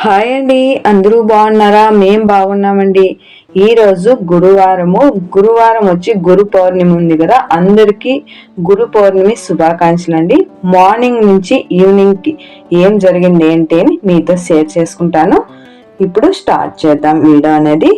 Hi అండి, అందరూ బాగున్నారా? మేం బాగున్నామండి. ఈరోజు గురువారం వచ్చి గురు పౌర్ణమి ఉంది కదా, అందరికీ గురు పౌర్ణమి శుభాకాంక్షలు అండి. మార్నింగ్ నుంచి ఈవినింగ్కి ఏం జరిగింది ఏంటి అని మీతో షేర్ చేసుకుంటాను. ఇప్పుడు స్టార్ట్ చేద్దాం వీడియో అనేది.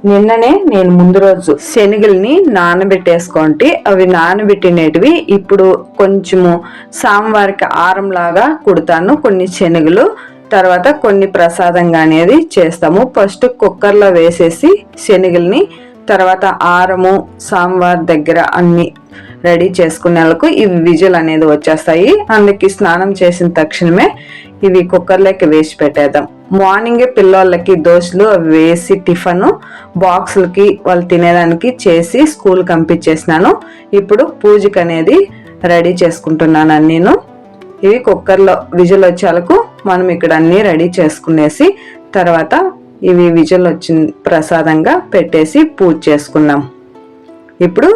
నిన్ననే నేను ముందు రోజు శనగల్ని నానబెట్టేసుకోండి. అవి నానబెట్టినవి ఇప్పుడు కొంచెము సాంబార్కి ఆరంలాగా కుడతాను. కొన్ని శనగలు తర్వాత కొన్ని ప్రసాదంగా అనేది చేస్తాము. ఫస్ట్ కుక్కర్లో వేసేసి శనగల్ని, తర్వాత ఆరము సాంబార్ దగ్గర అన్ని రెడీ చేసుకునేందుకు ఇవి విజిల్ అనేది వచ్చేస్తాయి. అందుకే స్నానం చేసిన తక్షణమే ఇవి కుక్కర్లోకి వేసి పెట్టేద్దాం. మార్నింగే పిల్లలకి దోశలు అవి వేసి టిఫిన్ బాక్సులకి వాళ్ళు తినేదానికి చేసి స్కూల్ పంపించేసినాను. ఇప్పుడు పూజకి అనేది రెడీ చేసుకుంటున్నాను. నేను ఇవి కుక్కర్లో విజిల్ వచ్చేలకు మనం ఇక్కడ అన్ని రెడీ చేసుకునేసి తర్వాత ఇవి విజిల్ వచ్చిన ప్రసాదంగా పెట్టేసి పూజ చేసుకున్నాం. ఇప్పుడు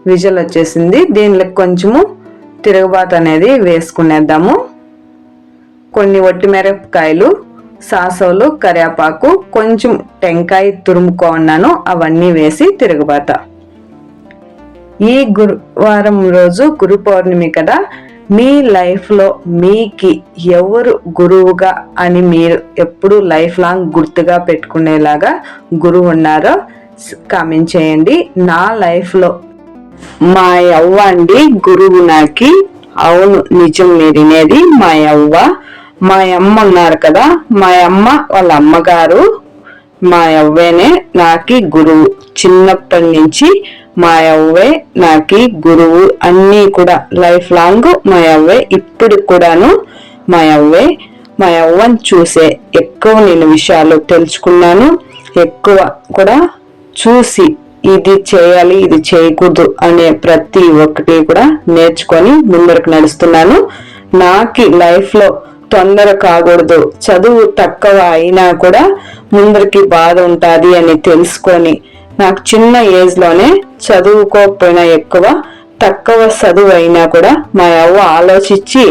విజిల్ వచ్చేసింది. దీనిలో కొంచెము తిరగబాతు అనేది వేసుకునేద్దాము. కొన్ని ఒట్టిమిరపకాయలు, సాసవులు, కరివేపాకు, కొంచెం టెంకాయ తురుముకున్నాను, అవన్నీ వేసి తిరగబాత. ఈ గురువారం రోజు గురు పౌర్ణమి కదా, మీ లైఫ్లో మీకు ఎవరు గురువుగా అని మీరు ఎప్పుడు లైఫ్ లాంగ్ గుర్తుగా పెట్టుకునేలాగా గురువు ఉన్నారో కామెంట్ చేయండి. నా లైఫ్లో మా యవ్వ అండి గురువు నాకి. అవును, నిజం మీరు వినేది. మా యవ్వ, మా అమ్మ ఉన్నారు కదా, మా అమ్మ వాళ్ళ అమ్మగారు మా యవ్వేనే నాకి గురువు. చిన్నప్పటి నుంచి మా యవ్వే నాకి గురువు. అన్నీ కూడా లైఫ్ లాంగ్ మా యవ్వే. ఇప్పుడు కూడాను మా యవ్వే. మా యవ్వని చూసే ఎక్కువ నేను విషయాలు తెలుసుకున్నాను. ఎక్కువ కూడా చూసి ఇది చేయాలి ఇది చేయకూడదు అనే ప్రతి ఒక్కటి కూడా నేర్చుకొని ముందరకు నడుస్తున్నాను. నాకు లైఫ్లో తొందర కాకూడదు, చదువు తక్కువ అయినా కూడా ముందరికి బాధ ఉంటుంది అని తెలుసుకొని నాకు చిన్న ఏజ్ లోనే చదువుకోకపోయినా ఎక్కువ తక్కువ చదువు అయినా కూడా మా అవ్వ ఆలోచించి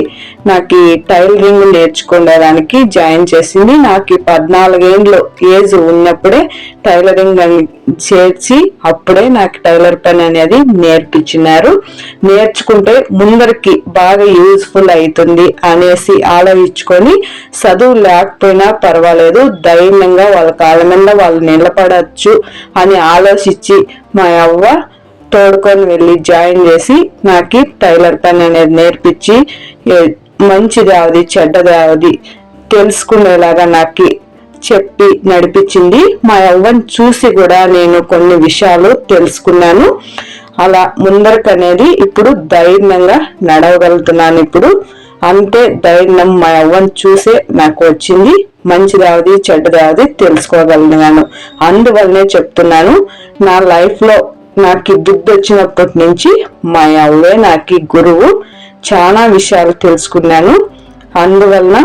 నాకు ఈ టైలరింగ్ నేర్చుకునేదానికి జాయిన్ చేసింది. నాకు 14 ఏళ్ళు ఏజ్ ఉన్నప్పుడే టైలరింగ్ చేర్చి అప్పుడే నాకు టైలర్ పని అనేది నేర్పించినారు. నేర్చుకుంటే ముందరికి బాగా యూజ్ఫుల్ అవుతుంది అనేసి ఆలోచించుకొని చదువు లేకపోయినా పర్వాలేదు, ధైర్యంగా వాళ్ళ కాళ్ళ మీద వాళ్ళు నిలబడచ్చు అని ఆలోచించి మా అవ్వ తోడుకొని వెళ్ళి జాయిన్ చేసి నాకు టైలర్ పని అనేది నేర్పించి మంచిది అవది చెడ్డది అవది తెలుసుకునేలాగా నాకు చెప్పి నడిపించింది. మా అవ్వని చూసి కూడా నేను కొన్ని విషయాలు తెలుసుకున్నాను. అలా ముందరకనేది ఇప్పుడు ధైర్యంగా నడవగలుగుతున్నాను. ఇప్పుడు అంతే ధైర్యం మా అవ్వని చూసే నాకు వచ్చింది. మంచిదావది చెడ్డదావది తెలుసుకోగలిగినాను. అందువల్లనే చెప్తున్నాను, నా లైఫ్ లో నాకు బుద్ధి వచ్చినప్పటి నుంచి మా అవ్వే నాకు గురువు. చాలా విషయాలు తెలుసుకున్నాను. అందువలన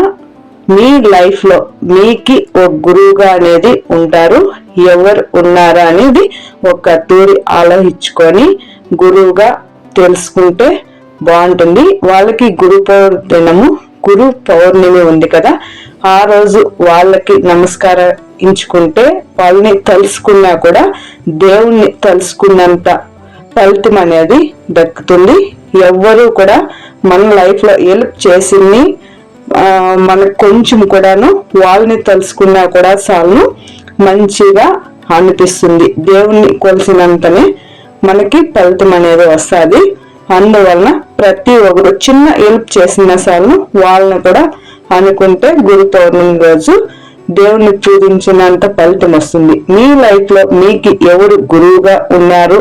మీ లైఫ్ లో మీకు ఒక గురువుగా అనేది ఉంటారు. ఎవరు ఉన్నారా అనేది ఒక తూరి ఆలోచించుకొని గురువుగా తెలుసుకుంటే బాగుంటుంది. వాళ్ళకి గురు పౌర్ణమి ఉంది కదా, ఆ రోజు వాళ్ళకి నమస్కరించుకుంటే వాళ్ళని తలుసుకున్నా కూడా దేవుణ్ణి తలుసుకున్నంత ఫలితం అనేది దక్కుతుంది. ఎవ్వరూ కూడా మన లైఫ్ లో హెల్ప్ చేసింది మనకు కొంచెం కూడాను వాళ్ళని తలుసుకున్నా కూడా చాలు మంచిగా అనిపిస్తుంది. దేవుణ్ణి కొలిసినంతనే మనకి ఫలితం అనేది వస్తుంది. అందువలన ప్రతి ఒక్కరు చిన్న హెల్ప్ చేసిన చాలు వాళ్ళని కూడా అనుకుంటే గురు పౌర్ణమి రోజు దేవుణ్ణి పూజించినంత ఫలితం వస్తుంది. మీ లైఫ్ లో మీకు ఎవరు గురువుగా ఉన్నారు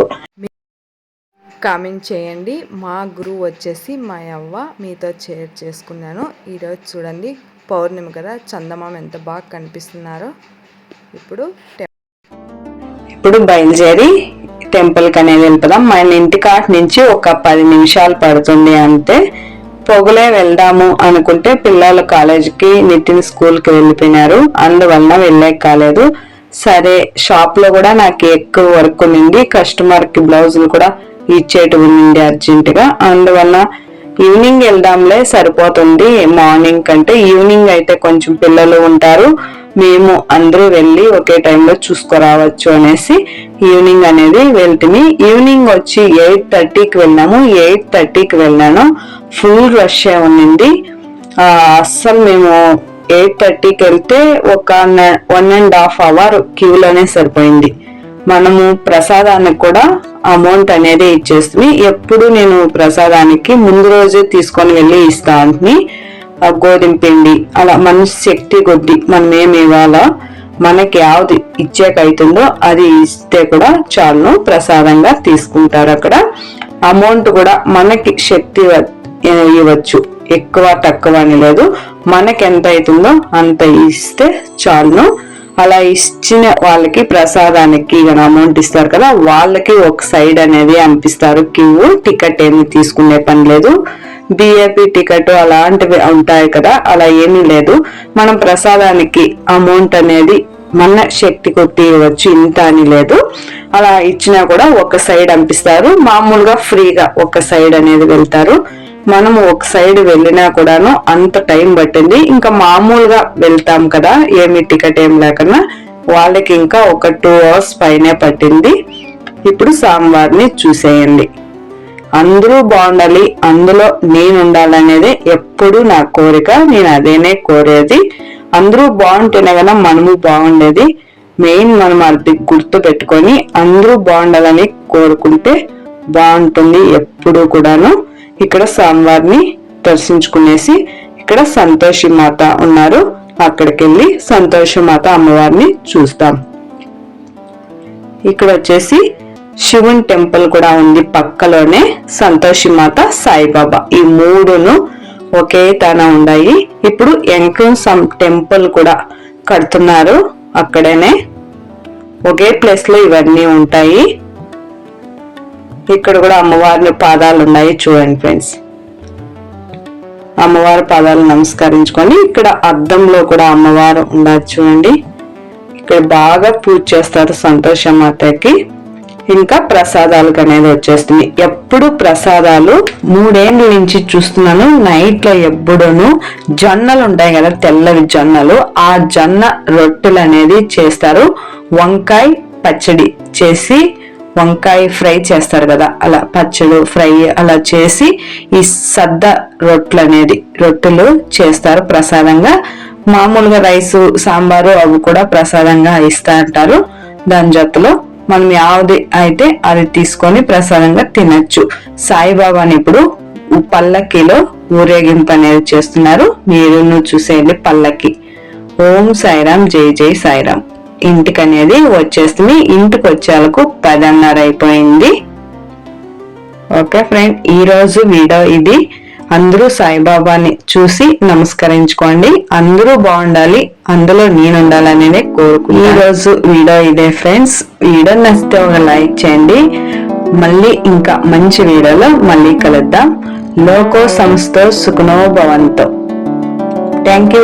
కామెంట్ చేయండి. మా గురువు వచ్చేసి మా అవ్వ, మీతో షేర్ చేసుకున్నాను. ఈరోజు చూడండి పౌర్ణమి కదా, చందమామ ఎంత బాగా కనిపిస్తున్నారో. ఇప్పుడు బయలుదేరి టెంపుల్కి అనేది వెళ్తాం. మన ఇంటి కాటి నుంచి ఒక 10 నిమిషాలు పడుతుంది అంతే. పొగలే వెళ్దాము అనుకుంటే పిల్లలు కాలేజీకి నితిన్ స్కూల్కి వెళ్ళిపోయినారు, అందువలన వెళ్ళే కాలేదు. సరే, షాప్ లో కూడా నాకు ఎక్కువ వర్క్ ఉంది, కస్టమర్ కి బ్లౌజులు కూడా ఇచ్చేటి ఉంది అర్జెంట్ గా. అందువల్ల ఈవినింగ్ వెళ్దాంలే సరిపోతుంది. మార్నింగ్ కంటే ఈవినింగ్ అయితే కొంచెం పిల్లలు ఉంటారు, మేము అందరూ వెళ్ళి ఒకే టైంలో చూసుకురావచ్చు అనేసి ఈవినింగ్ అనేది వెళ్తుంది. ఈవినింగ్ వచ్చి 8:30కి వెళ్ళాము. 8:30కి వెళ్ళాను, ఫుల్ రష్ ఉన్నింది. అస్సలు మేము 8:30కి వెళ్తే ఒక 1.5 hour క్యూలోనే సరిపోయింది. మనము ప్రసాదానికి కూడా అమౌంట్ అనేది ఇచ్చేస్తుంది. ఎప్పుడు నేను ప్రసాదానికి ముందు రోజే తీసుకొని వెళ్ళి ఇస్తాను. గోధుమ పిండి అలా మన శక్తి కొద్ది మనం ఏమి ఇవ్వాలో, మనకి యావది ఇచ్చేకైతుందో అది ఇస్తే కూడా చాలును, ప్రసాదంగా తీసుకుంటారు. అక్కడ అమౌంట్ కూడా మనకి శక్తి ఇవ్వచ్చు, ఎక్కువ తక్కువ అని లేదు. మనకి ఎంత అవుతుందో అంత ఇస్తే చాలును. అలా ఇచ్చిన వాళ్ళకి ప్రసాదానికి అమౌంట్ ఇస్తారు కదా, వాళ్ళకి ఒక సైడ్ అనేది అనిపిస్తారు క్యూ. టికెట్ ఏమి తీసుకునే పని లేదు. బిఏపి టికెట్ అలాంటివి ఉంటాయి కదా, అలా ఏమీ లేదు. మనం ప్రసాదానికి అమౌంట్ అనేది మన శక్తి కొట్టి ఇవ్వచ్చు, ఇంత అని లేదు. అలా ఇచ్చినా కూడా ఒక సైడ్ అనిపిస్తారు. మామూలుగా ఫ్రీగా ఒక సైడ్ అనేది వెళ్తారు. మనము ఒక సైడ్ వెళ్ళినా కూడాను అంత టైం పట్టింది. ఇంకా మామూలుగా వెళ్తాం కదా, ఏమి టికెట్ ఏం లేకుండా, వాళ్ళకి ఇంకా ఒక 2 hours పైనే పట్టింది. ఇప్పుడు స్వామివారిని చూసేయండి. అందరూ బాగుండాలి, అందులో నేను ఉండాలనేది ఎప్పుడు నా కోరిక. నేను అదేనే కోరేది. అందరూ బాగుంటేనే కదా మనము బాగుండేది. మెయిన్ మనం అది గుర్తు పెట్టుకొని అందరూ బాగుండాలని కోరుకుంటే బాగుంటుంది ఎప్పుడు కూడాను. ఇక్కడ స్వామివారిని దర్శించుకునేసి, ఇక్కడ సంతోషి మాత ఉన్నారు, అక్కడికి వెళ్ళి సంతోషి మాత అమ్మవారిని చూస్తాం. ఇక్కడ వచ్చేసి శివుని టెంపుల్ కూడా ఉంది పక్కలోనే. సంతోషి మాత, సాయిబాబా ఈ మూడును ఒకే తన ఉన్నాయి. ఇప్పుడు ఎంకం టెంపుల్ కూడా కడుతున్నారు, అక్కడనే ఒకే ప్లేస్ లో ఇవన్నీ ఉంటాయి. ఇక్కడ కూడా అమ్మవారి పాదాలు ఉన్నాయి, చూడండి ఫ్రెండ్స్. అమ్మవారి పాదాలు నమస్కరించుకొని, ఇక్కడ అద్దంలో కూడా అమ్మవారు ఉన్నారు చూడండి. ఇక్కడ బాగా పూజ చేస్తారు సంతోషమాతకి. ఇంకా ప్రసాదాలకు అనేది వచ్చేస్తుంది. ఎప్పుడు ప్రసాదాలు 3 ఏళ్ళ నుంచి చూస్తున్నాను. నైట్ లో ఎప్పుడూను జొన్నలు ఉంటాయి కదా, తెల్లవి జొన్నలు, ఆ జొన్న రొట్టెలు అనేది చేస్తారు. వంకాయ పచ్చడి చేసి, వంకాయ ఫ్రై చేస్తారు కదా, అలా పచ్చడి ఫ్రై అలా చేసి ఈ సద్ద రొట్టెలు చేస్తారు ప్రసాదంగా. మామూలుగా రైసు సాంబారు అవి కూడా ప్రసాదంగా ఇస్తా అంటారు. దాని జతలో మనం యావది అయితే అది తీసుకొని ప్రసాదంగా తినచ్చు. సాయిబాబాని ఇప్పుడు పల్లకిలో ఊరేగింపు అనేది చేస్తున్నారు. మీరు చూసేయండి పల్లకి. ఓం సాయిరామ్, జై జై సాయిరామ్. ఇంటికి అనేది వచ్చేస్తుంది. ఇంటికి వచ్చేలకు 10:30 అయిపోయింది. ఓకే ఫ్రెండ్, ఈ రోజు వీడియో ఇది. అందరూ సాయిబాబాని చూసి నమస్కరించుకోండి. అందరూ బాగుండాలి, అందులో నేను ఉండాలనే కోరుకుంటున్నాను. ఈ రోజు వీడియో ఇదే ఫ్రెండ్స్. వీడియో నచ్చితే ఒక లైక్ చేయండి. మళ్ళీ ఇంకా మంచి వీడియోలో మళ్ళీ కలుద్దాం. లోకో సంస్థో సుఖనో భవంతో. Thank you.